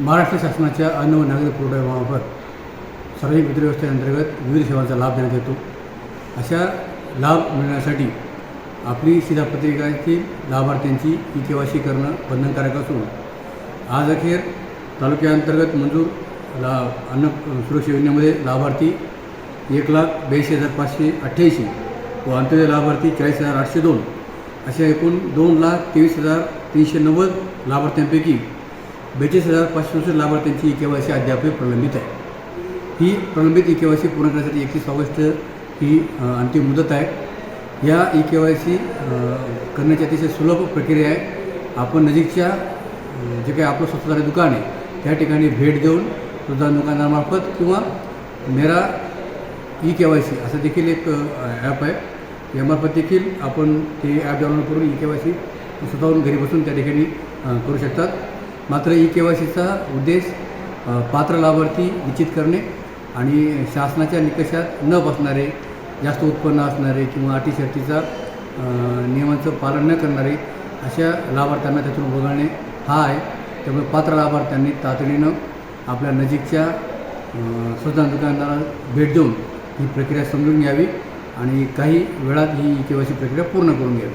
महाराष्ट्र शासनाच्या अन्न व नागरी पुरवठा विभागामार्फत सार्वजनिक वितरण व्यवस्थेअंतर्गत विविध सेवांचा लाभ देण्यात येतो. अशा लाभ मिळण्यासाठी आपली शिधापत्रिकातील लाभार्थ्यांची KYC करणं बंधनकारक असून आज अखेर तालुक्याअंतर्गत मंजूर अन्न सुरक्षा योजनेमध्ये लाभार्थी 1,82,588 व अंत्योदय लाभार्थी 40,802 अशा एकूण 2,23,390 लाभार्थ्यांपैकी 42,564 लाभार्थ्यांची KYC अद्याप प्रलंबित आहे. ही प्रलंबित KYC पूर्ण करण्यासाठी 31 ऑगस्ट ही अंतिम मुदत आहे. या KYC करण्याची अतिशय सुलभ प्रक्रिया आहे. आपण नजीकच्या जे काही आपलं स्वतःचं दुकान आहे त्या ठिकाणी भेट देऊन सुद्धा दुकानदारामार्फत किंवा मेरा KYC असं देखील एक ॲप आहे. यामार्फत देखील आपण ते ॲप डाउनलोड करून KYC स्वतःहून घरी बसून त्या ठिकाणी करू शकतात. मात्र KYCचा उद्देश पात्र लाभार्थी निश्चित करणे आणि शासनाच्या निकषात न बसणारे, जास्त उत्पन्न असणारे किंवा अटी शर्तीचा नियमांचं पालन न करणारे अशा लाभार्थ्यांना त्यातून वगळणे हा आहे. त्यामुळे पात्र लाभार्थ्यांनी तातडीनं आपल्या नजीकच्या स्वतः दुकानदाराला भेट देऊन ही प्रक्रिया समजून घ्यावी आणि काही वेळात ही KYC प्रक्रिया पूर्ण करून घ्यावी.